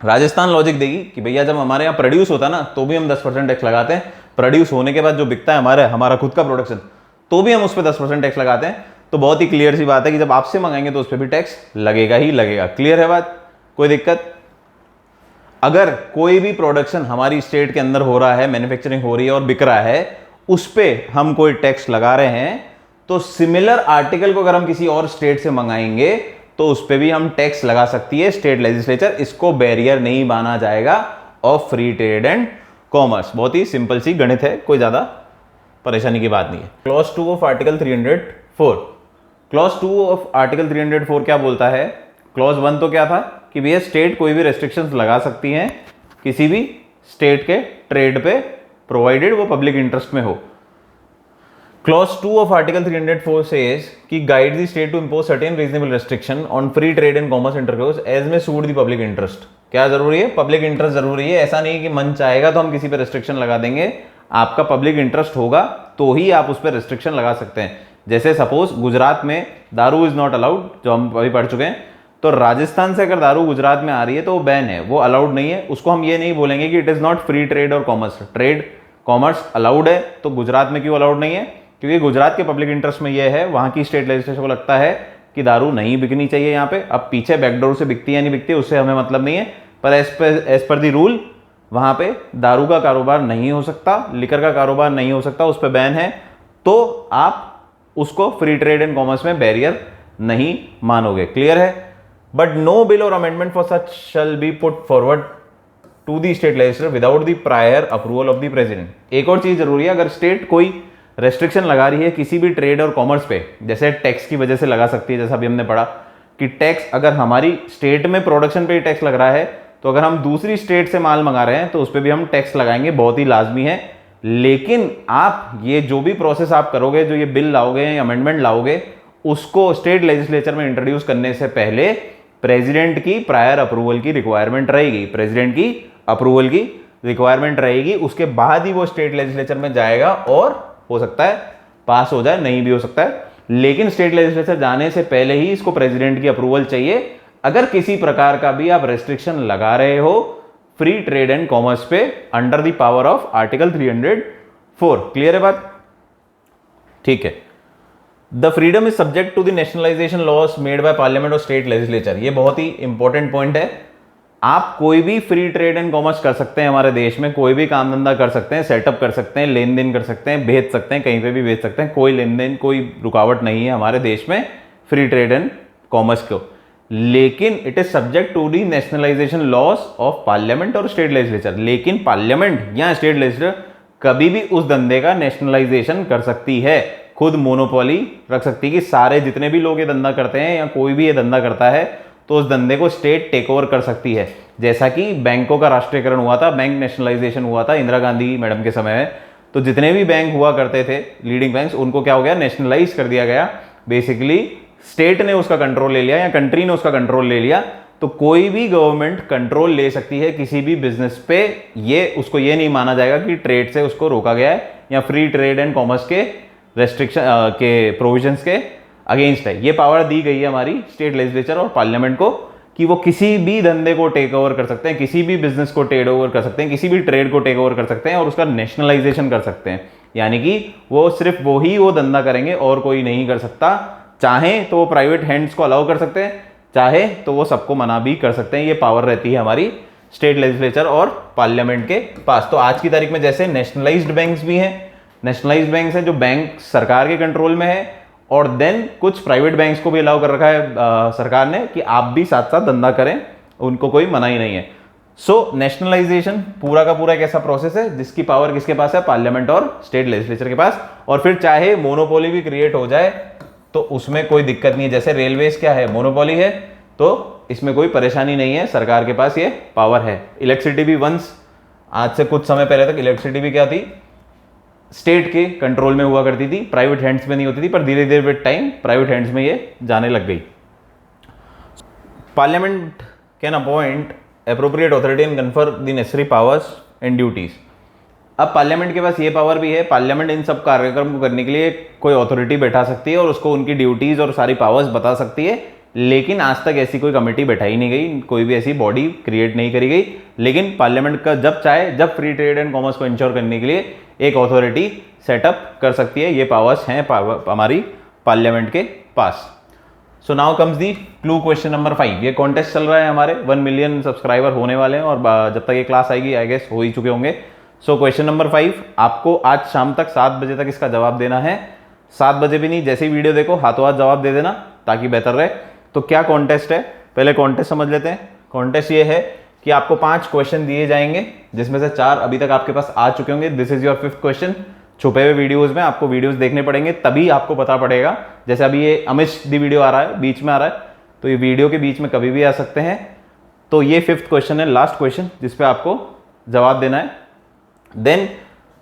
राजस्थान लॉजिक देगी कि भैया जब हमारे यहाँ प्रोड्यूस होता है ना तो भी हम 10% टैक्स लगाते हैं, प्रोड्यूस होने के बाद जो बिकता है हमारा खुद का प्रोडक्शन, तो भी हम उस पर 10% टैक्स लगाते हैं। तो बहुत ही क्लियर सी बात है कि जब आपसे मंगाएंगे तो उस पर भी टैक्स लगेगा ही लगेगा। क्लियर है बात? कोई दिक्कत? अगर कोई भी प्रोडक्शन हमारी स्टेट के अंदर हो रहा है, मैन्युफैक्चरिंग हो रही है और बिक रहा है, उस पर हम कोई टैक्स लगा रहे हैं, तो सिमिलर आर्टिकल को अगर हम किसी और स्टेट से मंगाएंगे तो उस पर भी हम टैक्स लगा सकती है स्टेट लेजिस्लेचर। इसको बैरियर नहीं माना जाएगा of free trade and commerce. बहुत ही सिंपल सी गणित है, कोई ज्यादा परेशानी की बात नहीं है। Clause 2 of article 304, clause 2 of article 304 क्या बोलता है? क्लॉज 1 तो क्या था कि भैया स्टेट कोई भी रेस्ट्रिक्शंस लगा सकती हैं किसी भी स्टेट के ट्रेड पे, प्रोवाइडेड वो पब्लिक इंटरेस्ट में हो। क्लॉज 2 ऑफ आर्टिकल 304 सेज कि guide the state to impose certain reasonable restriction on free trade and commerce intercourse as may suit the public interest. क्या जरूरी है? पब्लिक इंटरेस्ट जरूरी है। ऐसा नहीं कि मन चाहेगा तो हम किसी पे रेस्ट्रिक्शन लगा देंगे, आपका पब्लिक इंटरेस्ट होगा तो ही आप उस पर रेस्ट्रिक्शन लगा सकते हैं। जैसे सपोज गुजरात में दारू इज नॉट अलाउड, जो हम अभी पढ़ चुके हैं, तो राजस्थान से अगर दारू गुजरात में आ रही है तो वो बैन है, वो अलाउड नहीं है। उसको हम ये नहीं बोलेंगे कि it is not free trade और कॉमर्स। ट्रेड कॉमर्स अलाउड है, तो गुजरात में क्यों अलाउड नहीं है? क्योंकि गुजरात के पब्लिक इंटरेस्ट में ये है, वहां की स्टेट लेजिस्लेशन को लगता है कि दारू नहीं बिकनी चाहिए यहाँ पे। अब पीछे बैकडोर से बिकती है या नहीं बिकती उससे हमें मतलब नहीं है, पर एज पर दी रूल वहां पे दारू का कारोबार नहीं हो सकता, लिकर का कारोबार नहीं हो सकता, उस पर बैन है। तो आप उसको फ्री ट्रेड एंड कॉमर्स में बैरियर नहीं मानोगे। क्लियर है? But no bill or amendment for such shall be put forward to the state legislature without the prior approval of the president. एक और चीज जरूरी है, अगर स्टेट कोई रेस्ट्रिक्शन लगा रही है किसी भी ट्रेड और कॉमर्स पे, जैसे टैक्स की वजह से लगा सकती है, जैसा अभी हमने पढ़ा कि टैक्स अगर हमारी स्टेट में प्रोडक्शन पे ही टैक्स लग रहा है, तो अगर हम दूसरी स्टेट से माल मंगा रहे हैं तो उस पर भी हम टैक्स लगाएंगे, बहुत ही लाजमी है। लेकिन आप ये जो भी प्रोसेस आप करोगे, जो ये बिल लाओगे या अमेंडमेंट लाओगे, उसको स्टेट लेजिस्लेचर में इंट्रोड्यूस करने से पहले प्रेसिडेंट की प्रायर अप्रूवल की रिक्वायरमेंट रहेगी, प्रेसिडेंट की अप्रूवल की रिक्वायरमेंट रहेगी। उसके बाद ही वो स्टेट लेजिस्लेचर में जाएगा और हो सकता है पास हो जाए, नहीं भी हो सकता है। लेकिन स्टेट लेजिस्लेचर जाने से पहले ही इसको प्रेसिडेंट की अप्रूवल चाहिए अगर किसी प्रकार का भी आप रेस्ट्रिक्शन लगा रहे हो फ्री ट्रेड एंड कॉमर्स पे under the power of article 304। Clear है बात? ठीक है। The freedom is subject to the nationalisation laws made by parliament or state legislature. ये बहुत ही इंपॉर्टेंट पॉइंट है। आप कोई भी फ्री ट्रेड एंड कॉमर्स कर सकते हैं हमारे देश में, कोई भी काम धंधा कर सकते हैं, सेटअप कर सकते हैं, लेन देन कर सकते हैं, भेज सकते हैं, कहीं पे भी भेज सकते हैं, कोई लेन देन कोई रुकावट नहीं है हमारे देश में फ्री ट्रेड एंड कॉमर्स को। लेकिन it is subject to the nationalisation laws of parliament or state legislature. लेकिन पार्लियामेंट या स्टेट लेजिस्लेचर कभी भी उस धंधे का नेशनलाइजेशन कर सकती है, खुद मोनोपोली रख सकती है कि सारे जितने भी लोग ये धंधा करते हैं या कोई भी ये धंधा करता है तो उस धंधे को स्टेट टेक ओवर कर सकती है। जैसा कि बैंकों का राष्ट्रीयकरण हुआ था, बैंक नेशनलाइजेशन हुआ था इंदिरा गांधी मैडम के समय में, तो जितने भी बैंक हुआ करते थे लीडिंग बैंक्स, उनको क्या हो गया? नेशनलाइज कर दिया गया। बेसिकली स्टेट ने उसका कंट्रोल ले लिया या कंट्री ने उसका कंट्रोल ले लिया। तो कोई भी गवर्नमेंट कंट्रोल ले सकती है किसी भी बिजनेस पे, ये उसको ये नहीं माना जाएगा कि ट्रेड से उसको रोका गया है या फ्री ट्रेड एंड कॉमर्स के रेस्ट्रिक्शन के प्रोविजंस के अगेंस्ट है। ये पावर दी गई है हमारी स्टेट लेजिस्लेचर और पार्लियामेंट को कि वो किसी भी धंधे को टेक ओवर कर सकते हैं, किसी भी बिजनेस को टेक ओवर कर सकते हैं, किसी भी ट्रेड को टेक ओवर कर सकते हैं और उसका नेशनलाइजेशन कर सकते हैं। यानी कि वो सिर्फ वो धंधा करेंगे और कोई नहीं कर सकता। चाहे तो वो प्राइवेट हैंड्स को अलाउ कर सकते हैं, चाहे तो वो सबको मना भी कर सकते हैं। ये पावर रहती है हमारी स्टेट लेजिस्लेचर और पार्लियामेंट के पास। तो आज की तारीख में जैसे नेशनलाइज्ड बैंक्स भी हैं, नेशनलाइज्ड बैंक्स हैं जो बैंक सरकार के कंट्रोल में है, और देन कुछ प्राइवेट बैंक्स को भी अलाउ कर रखा है सरकार ने कि आप भी साथ साथ धंधा करें, उनको कोई मना ही नहीं है। सो नेशनलाइजेशन पूरा का पूरा एक ऐसा प्रोसेस है जिसकी पावर किसके पास है? पार्लियामेंट और स्टेट लेजिस्लेचर के पास। और फिर चाहे मोनोपोली भी क्रिएट हो जाए तो उसमें कोई दिक्कत नहीं है। जैसे रेलवेज क्या है? मोनोपोली है, तो इसमें कोई परेशानी नहीं है, सरकार के पास ये पावर है। इलेक्ट्रिसिटी भी वंस, आज से कुछ समय पहले तक इलेक्ट्रिसिटी भी क्या थी? स्टेट के कंट्रोल में हुआ करती थी, प्राइवेट हैंड्स में नहीं होती थी, पर धीरे धीरे विद टाइम प्राइवेट हैंड्स में ये जाने लग गई। Parliament can appoint appropriate authority and confer the necessary powers and duties. अब पार्लियामेंट के पास ये पावर भी है, पार्लियामेंट इन सब कार्यक्रम को करने के लिए कोई अथॉरिटी बैठा सकती है और उसको उनकी ड्यूटीज और सारी पावर्स बता सकती है लेकिन आज तक ऐसी कोई कमेटी बैठाई नहीं गई, कोई भी ऐसी बॉडी क्रिएट नहीं करी गई। लेकिन पार्लियामेंट का जब चाहे, जब फ्री ट्रेड एंड कॉमर्स को इंश्योर करने के लिए एक अथॉरिटी सेटअप कर सकती है। ये पावर्स हैं हमारी पार्लियामेंट के पास। So now comes the clue question number 5। ये कॉन्टेस्ट चल रहा है, हमारे 1 मिलियन सब्सक्राइबर होने वाले हैं और जब तक ये क्लास आएगी आई गेस हो ही चुके होंगे। सो क्वेश्चन नंबर 5, आपको आज शाम तक 7 बजे तक इसका जवाब देना है। 7 बजे भी नहीं, जैसे ही वीडियो देखो हाथों हाथ जवाब दे देना ताकि बेहतर रहे। तो क्या कॉन्टेस्ट है, पहले कॉन्टेस्ट समझ लेते हैं। कॉन्टेस्ट ये है कि आपको 5 क्वेश्चन दिए जाएंगे, जिसमें से 4 अभी तक आपके पास आ चुके होंगे। This is your 5th question. छुपे हुए वीडियोस में आपको वीडियोस देखने पड़ेंगे, तभी आपको पता पड़ेगा। जैसे अभी ये अमिश दी वीडियो आ रहा है, बीच में आ रहा है, तो ये वीडियो के बीच में कभी भी आ सकते हैं। तो ये 5th क्वेश्चन है, लास्ट क्वेश्चन, जिसपे आपको जवाब देना है। देन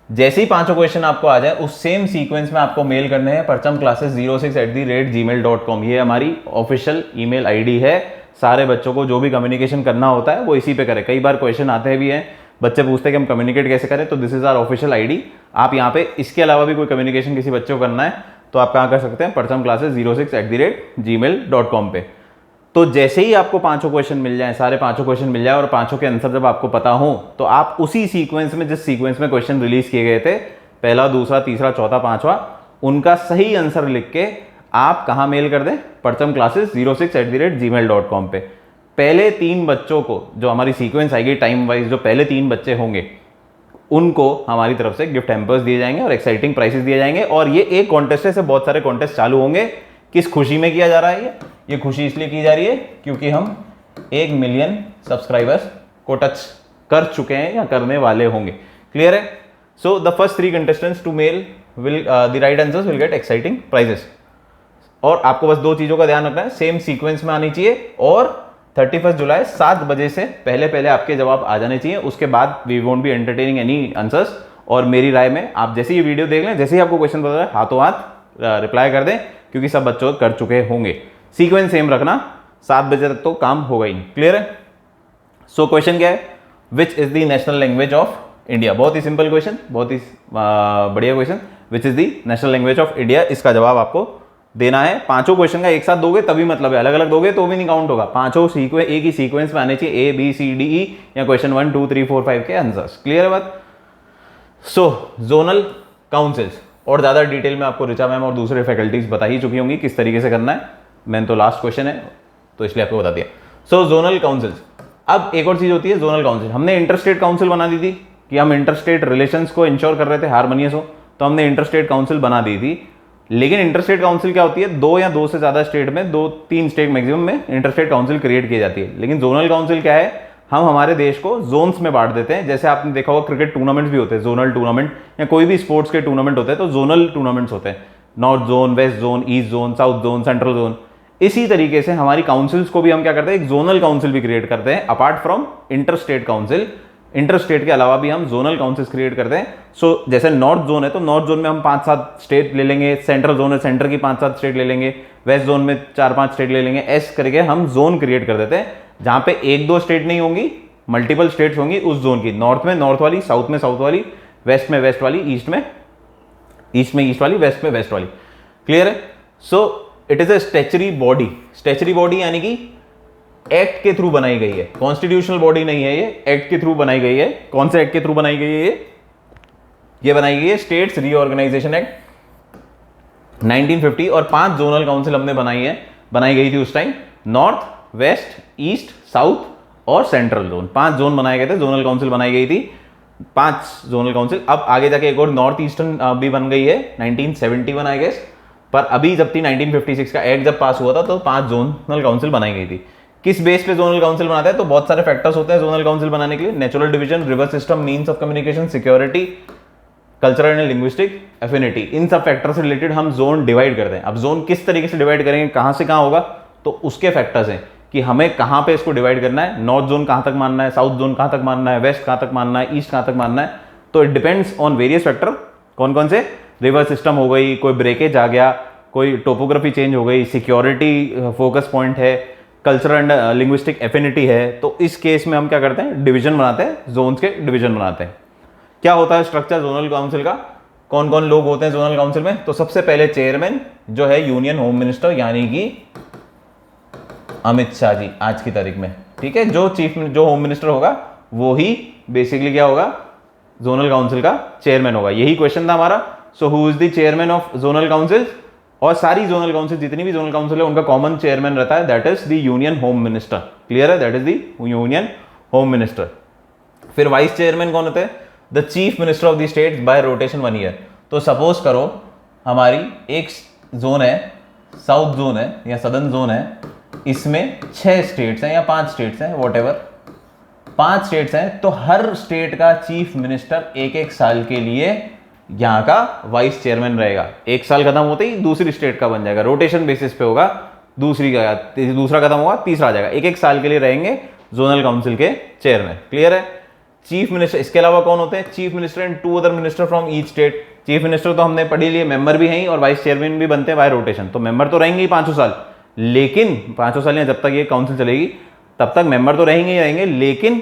जैसे ही 5 क्वेश्चन आपको आ जाए, उस सेम सीक्वेंस में आपको मेल करने हैं parchamclasses06@gmail.com। ये हमारी ऑफिशियल ईमेल आईडी है। सारे बच्चों को जो भी कम्युनिकेशन करना होता है वो इसी पे करें। कई बार क्वेश्चन आते भी हैं, बच्चे पूछते हैं कि हम कम्युनिकेट कैसे करें, तो this is our official ID. आप यहाँ पे इसके अलावा भी कोई कम्युनिकेशन किसी बच्चे को करना है तो आप कहाँ कर सकते हैं, parchamclasses06@gmail.com पे। तो जैसे ही आपको 5 क्वेश्चन मिल जाए, सारे 5 क्वेश्चन मिल जाए और 5 के आंसर जब आपको पता हो, तो आप उसी सीक्वेंस में, जिस सीक्वेंस में क्वेश्चन रिलीज किए गए थे, पहला, दूसरा, तीसरा, चौथा, 5वां, उनका सही आंसर लिख के आप कहाँ मेल कर दें, parchamclasses06@gmail.com पे। पहले 3 बच्चों को, जो हमारी सीक्वेंस आएगी टाइम वाइज, जो पहले 3 बच्चे होंगे उनको हमारी तरफ से गिफ्ट हैम्पर्स दिए जाएंगे और एक्साइटिंग प्राइसेस दिए जाएंगे। और ये एक कॉन्टेस्ट है, से बहुत सारे कॉन्टेस्ट चालू होंगे। किस खुशी में किया जा रहा है ये खुशी इसलिए की जा रही है क्योंकि हम 1 मिलियन सब्सक्राइबर्स को टच कर चुके हैं या करने वाले होंगे। क्लियर है? So the first 3 contestants to mail will the right answers will get exciting prizes. और आपको बस 2 चीजों का ध्यान रखना है, सेम सीक्वेंस में आनी चाहिए और 31 जुलाई 7 बजे से पहले आपके जवाब आ जाने चाहिए। उसके बाद we won't be entertaining any answers. और मेरी राय में आप जैसे ये वीडियो देख लें, जैसे ही आपको क्वेश्चन पता है, हाथों हाथ रिप्लाई कर दें, क्योंकि सब बच्चों कर चुके होंगे। सीक्वेंस सेम रखना, 7 बजे तक तो काम होगा ही। क्लियर है? सो क्वेश्चन क्या है, which is the national language of India. बहुत ही सिंपल क्वेश्चन, बहुत ही बढ़िया question. Which is the national language of India, इसका जवाब आपको देना है। 5 क्वेश्चन का एक साथ दोगे तभी मतलब है, अलग अलग दोगे तो भी नहीं काउंट होगा। 5 सीक्वेंस एक ही सीक्वेंस में आने चाहिए, ABCDE या क्वेश्चन 1 2 3 4 5 के आंसर्स। क्लियर है बात? सो जोनल काउंसिल्स, और ज्यादा डिटेल में आपको ऋचा मैम और दूसरे फैकल्टीज बता ही चुकी होंगी किस तरीके से करना है। मैंने तो लास्ट क्वेश्चन है तो इसलिए आपको बता दिया। सो जोनल काउंसिल्स, अब एक और चीज होती है जोनल काउंसिल। हमने इंटरस्टेट काउंसिल बना दी थी कि हम इंटरस्टेट रिलेशंस को इंश्योर कर रहे थे हारमोनियस हो, तो हमने इंटरस्टेट काउंसिल बना दी थी। लेकिन इंटरस्टेट काउंसिल क्या होती है, 2 या 2 से ज्यादा स्टेट में, 2-3 स्टेट मैक्सिमम में इंटरस्टेट काउंसिल क्रिएट की जाती है। लेकिन जोनल काउंसिल क्या है, हम हमारे देश को जोन्स में बांट देते हैं। जैसे आपने देखा होगा क्रिकेट टूर्नामेंट्स भी होते हैं, जोनल टूर्नामेंट, या कोई भी स्पोर्ट्स के टूर्नामेंट होते हैं तो जोनल टूर्नामेंट्स होते हैं। North zone, west zone, east zone, south zone, central zone. इसी तरीके से हमारी काउंसिल्स को भी हम क्या करते हैं, एक जोनल काउंसिल भी क्रिएट करते हैं apart from interstate council. Interstate के अलावा भी हम जोनल काउंसिल्स क्रिएट करते हैं। सो जैसे नॉर्थ जोन है तो नॉर्थ जोन में हम 5-7 स्टेट ले लेंगे, सेंट्रल जोन है सेंटर की 5-7 स्टेट ले लेंगे, वेस्ट जोन में 4-5 स्टेट ले लेंगे, ऐसे करके हम जोन क्रिएट कर देते हैं जहां पे 1-2 स्टेट नहीं होंगी, मल्टीपल स्टेट्स होंगी उस जोन की। नॉर्थ में नॉर्थ वाली, साउथ में साउथ वाली, वेस्ट में वेस्ट वाली, ईस्ट में ईस्ट वाली, वेस्ट में वेस्ट वाली। क्लियर है? So it is a statutory body. Statutory body यानी कि एक्ट के थ्रू बनाई गई है, कॉन्स्टिट्यूशनल बॉडी नहीं है ये, एक्ट के थ्रू बनाई गई है। कौन से एक्ट के थ्रू बनाई गई है ये बनाई गई है स्टेट्स रीऑर्गेनाइजेशन एक्ट 1950। और 5 जोनल काउंसिल हमने बनाई गई थी उस time, north, west, east, south और सेंट्रल जोन। 5 जोन बनाए गए थे, जोनल काउंसिल बनाई गई थी 5 जोनल काउंसिल। अब आगे जाके एक और नॉर्थ ईस्टर्न भी बन गई है 1971 आई गेस। पर अभी जब थी 1956 का एक्ट जब पास हुआ था तो 5 जोनल काउंसिल बनाई गई थी। किस बेस पे जोनल काउंसिल बनाते हैं, तो बहुत सारे फैक्टर्स होते हैं जोनल काउंसिल बनाने के लिए। Natural division, river system, means of communication, security, cultural and linguistic affinity, इन सब फैक्टर से रिलेटेड हम जोन डिवाइड करते हैं। अब जोन किस तरीके से डिवाइड करेंगे, कहां से कहां होगा, तो उसके फैक्टर्स हैं कि हमें कहां पे इसको डिवाइड करना है। नॉर्थ जोन कहां तक मानना है, साउथ जोन कहां तक मानना है, वेस्ट कहां तक मानना है, ईस्ट कहां तक मानना है। तो it depends on various factor. कौन कौन से, रिवर सिस्टम हो गई, कोई ब्रेकेज आ गया, कोई टोपोग्राफी चेंज हो गई, सिक्योरिटी फोकस पॉइंट है, कल्चरल एंड लिंग्विस्टिक एफिनिटी है। तो इस केस में हम क्या करते हैं, डिवीजन बनाते हैं, जोन्स के डिवीजन बनाते हैं। क्या होता है स्ट्रक्चर जोनल काउंसिल का, कौन कौन लोग होते हैं जोनल काउंसिल में, तो सबसे पहले चेयरमैन जो है यूनियन होम मिनिस्टर यानी कि अमित शाह जी आज की तारीख में, ठीक है। जो होम मिनिस्टर होगा वो ही बेसिकली क्या होगा, जोनल काउंसिल का चेयरमैन होगा। यही क्वेश्चन था हमारा। So who is the chairman of zonal council, और सारी जोनल काउंसिल, जितनी भी जोनल काउंसिल है उनका कॉमन चेयरमैन रहता है, that is the union home minister. Clear है, that is the union home minister. फिर वाइस चेयरमैन कौन होते हैं, the chief minister of the state by rotation 1 year. तो सपोज करो हमारी एक जोन है, साउथ जोन है या सदर्न जोन है, इसमें 6 स्टेट्स हैं या 5 स्टेट्स हैं, वॉटेवर 5 स्टेट्स हैं, तो हर स्टेट का चीफ मिनिस्टर एक एक साल के लिए यहां का वाइस चेयरमैन रहेगा। एक साल खत्म होते ही दूसरी स्टेट का बन जाएगा, रोटेशन बेसिस पे होगा, दूसरा खत्म होगा तीसरा आ जाएगा। एक एक साल के लिए रहेंगे जोनल काउंसिल के चेयरमैन। क्लियर है। चीफ मिनिस्टर, इसके अलावा कौन होते हैं, chief minister and 2 other minister from each state. Chief minister तो हमने पढ़ी लिए, मेंबर भी हैं और वाइस चेयरमैन भी बनते हैं बाय रोटेशन। तो मेंबर तो रहेंगे ही 5 साल, लेकिन 5 साल या जब तक ये काउंसिल चलेगी तब तक मेंबर तो रहेंगे ही रहेंगे, लेकिन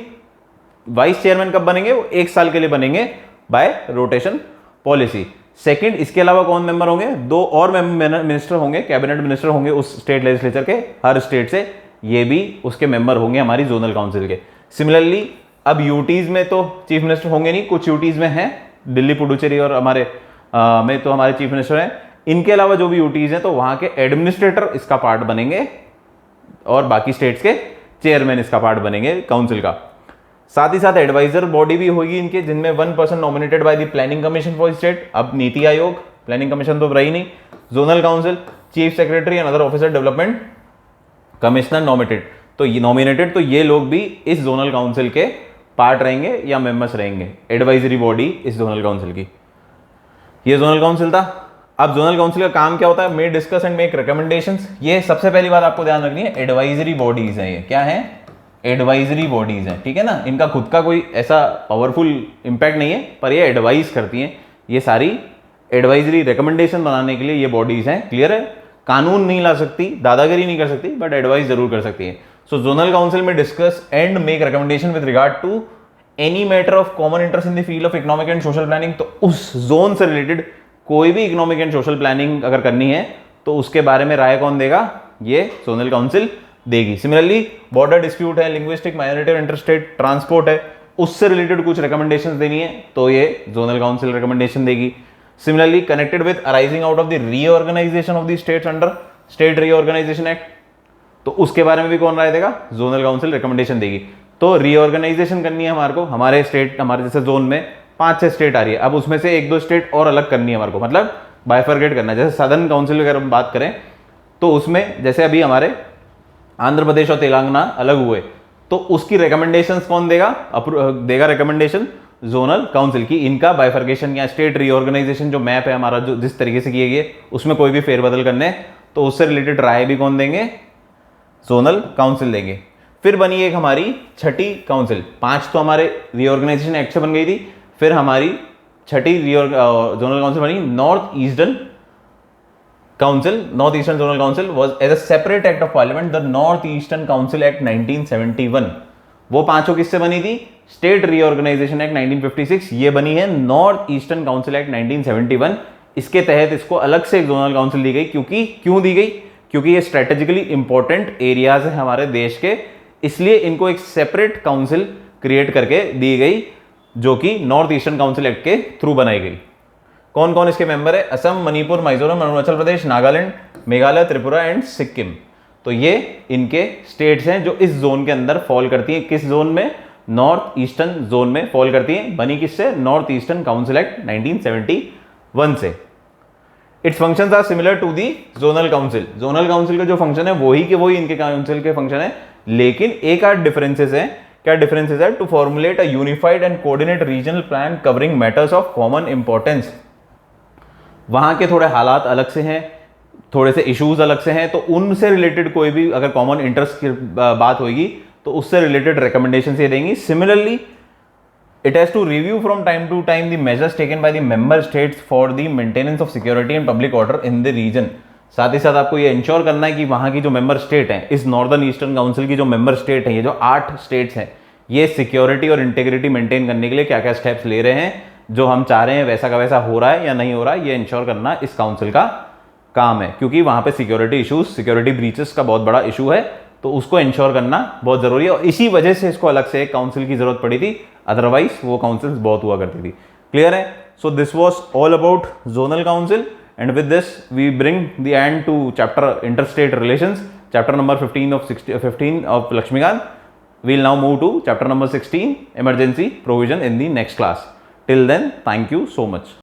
वाइस चेयरमैन कब बनेंगे, वो 1 साल के लिए बनेंगे बाय रोटेशन पॉलिसी। सेकंड, इसके अलावा कौन मेंबर होंगे, 2 और मिनिस्टर होंगे, कैबिनेट मिनिस्टर होंगे उस स्टेट लेजिस्लेचर के, हर स्टेट से, ये भी उसके मेंबर होंगे हमारी जोनल काउंसिल के। सिमिलरली अब यूटीज में तो चीफ मिनिस्टर होंगे नहीं, कुछ यूटीज में हैं, दिल्ली, पुडुचेरी और हमारे में तो हमारे चीफ मिनिस्टर हैं। इनके अलावा जो भी यूटीज हैं तो वहां के एडमिनिस्ट्रेटर इसका पार्ट बनेंगे और बाकी स्टेट्स के चेयरमैन इसका पार्ट बनेंगे काउंसिल का। साथ ही साथ एडवाइजर बॉडी भी होगी इनके, जिनमें 1 person nominated by the planning commission for state. अब नीति आयोग, प्लानिंग कमीशन तो रही नहीं, zonal council, chief secretary and other officer development commissioner nominated, तो ये लोग भी इस जोनल काउंसिल के पार्ट रहेंगे या मेंबर्स रहेंगे, एडवाइजरी बॉडी इस जोनल काउंसिल की। ये जोनल काउंसिल था। अब जोनल काउंसिल का काम क्या होता है, मे डिस्कस एंड मेक रिकमेंडेशंस। ये सबसे पहली बात आपको ध्यान रखनी है, एडवाइजरी बॉडीज हैं। ये क्या है, एडवाइजरी बॉडीज हैं, ठीक है ना। इनका खुद का कोई ऐसा पावरफुल इंपैक्ट नहीं है, पर ये एडवाइस करती हैं। ये सारी एडवाइजरी रिकमेंडेशन बनाने के लिए ये बॉडीज हैं। क्लियर है। कानून नहीं ला सकती, दादागिरी नहीं कर सकती, बट एडवाइस जरूर कर सकती है। सो जोनल काउंसिल में discuss and make recommendation with regard to any matter of common interest in the field of economic and social planning. तो उस जोन से रिलेटेड कोई भी इकोनॉमिक एंड सोशल प्लानिंग अगर करनी है तो उसके बारे में राय कौन देगा, ये जोनल काउंसिल देगी। सिमिलरली बॉर्डर डिस्प्यूट है, लिंग्विस्टिक माइनॉरिटी और इंटरस्टेट ट्रांसपोर्ट है, उससे रिलेटेड कुछ रिकमेंडेशन देनी है तो ये जोनल काउंसिल रिकमेंडेशन देगी। Similarly connected with arising out of the reorganisation of the states under state reorganisation act, तो उसके बारे में भी कौन राय देगा, जोनल काउंसिल रिकमेंडेशन देगी। तो रीऑर्गेनाइजेशन करनी है हमारे को, हमारे स्टेट, हमारे जैसे जोन में 5-6 स्टेट आ रही है, अब उसमें से 1-2 स्टेट और अलग करनी है हमारे को, मतलब बाइफरकेट करना है। जैसे सदर्न काउंसिल अगर हम बात करें तो उसमें जैसे अभी हमारे आंध्र प्रदेश और तेलंगाना अलग हुए, तो उसकी रिकमेंडेशंस कौन देगा, देगा रिकमेंडेशन जोनल काउंसिल की। इनका बाइफरकेशन या स्टेट रीऑर्गेनाइजेशन जो मैप है हमारा, जो जिस तरीके से किए गए उसमें कोई भी फेरबदल करने तो उससे रिलेटेड राय भी कौन देंगे, जोनल काउंसिल देंगे। फिर बनी एक हमारी छठी काउंसिल, 5 तो हमारे रीऑर्गेनाइजेशन एक्ट से बन गई थी, फिर हमारी छठी जोनल काउंसिल बनी north eastern council. North eastern zonal council was as a separate act of parliament the north eastern council act 1971। वो 5 किससे बनी थी, स्टेट रीऑर्गेनाइजेशन एक्ट 1956, ये बनी है नॉर्थ ईस्टर्न काउंसिल एक्ट 1971। इसके तहत इसको अलग से एक जोनल काउंसिल दी गई, क्यों दी गई, क्योंकि ये स्ट्रेटेजिकली इंपॉर्टेंट एरियाज है हमारे देश के, इसलिए इनको एक सेपरेट काउंसिल क्रिएट करके दी गई, जो कि नॉर्थ ईस्टर्न काउंसिल एक्ट के थ्रू बनाई गई। कौन कौन इसके मेंबर है, असम, मणिपुर, मिजोरम, अरुणाचल प्रदेश, नागालैंड, मेघालय, त्रिपुरा एंड सिक्किम। तो ये इनके स्टेट्स हैं जो इस जोन के अंदर फॉल करती हैं। किस जोन में, नॉर्थ ईस्टर्न जोन में फॉल करती हैं। बनी किससे, नॉर्थ ईस्टर्न काउंसिल एक्ट 1971 से। Its functions are similar to the zonal council. Zonal council का जो फंक्शन है वही इनके काउंसिल के फंक्शन है, लेकिन एक आध डिफरेंसेस हैं। क्या डिफरेंसेस है, to formulate a unified and coordinate regional plan covering matters of common importance. वहां के थोड़े हालात अलग से हैं, थोड़े से इश्यूज अलग से हैं, तो उनसे रिलेटेड कोई भी अगर कॉमन इंटरेस्ट की बात होगी तो उससे रिलेटेड रिकमेंडेशन ये देंगी। Similarly it has to review from time to time the measures taken by the member states for the maintenance of security and public order in the region। साथ ही साथ आपको ये इंश्योर करना है कि वहां की जो मेंबर स्टेट हैं, इस नॉर्दर्न ईस्टर्न काउंसिल की जो मेंबर स्टेट है, ये जो 8 स्टेट्स हैं, ये सिक्योरिटी और इंटीग्रिटी मेंटेन करने के लिए क्या क्या स्टेप्स ले रहे हैं, जो हम चाह रहे हैं वैसा का वैसा हो रहा है या नहीं हो रहा है, ये इंश्योर करना इस काउंसिल का काम है। क्योंकि वहां पे सिक्योरिटी इशूज, सिक्योरिटी ब्रीचेस का बहुत बड़ा इशू है तो उसको इंश्योर करना बहुत ज़रूरी है और इसी वजह से इसको अलग से एक काउंसिल की ज़रूरत पड़ी थी, अदरवाइज वो काउंसिल्स बहुत हुआ करती थी। क्लियर है? So this was all about zonal council and with this we bring the end to chapter interstate relations, chapter number 15 of Lakshmikant. We'll now move to chapter number 16, emergency provision, in the next class. Till then, thank you so much.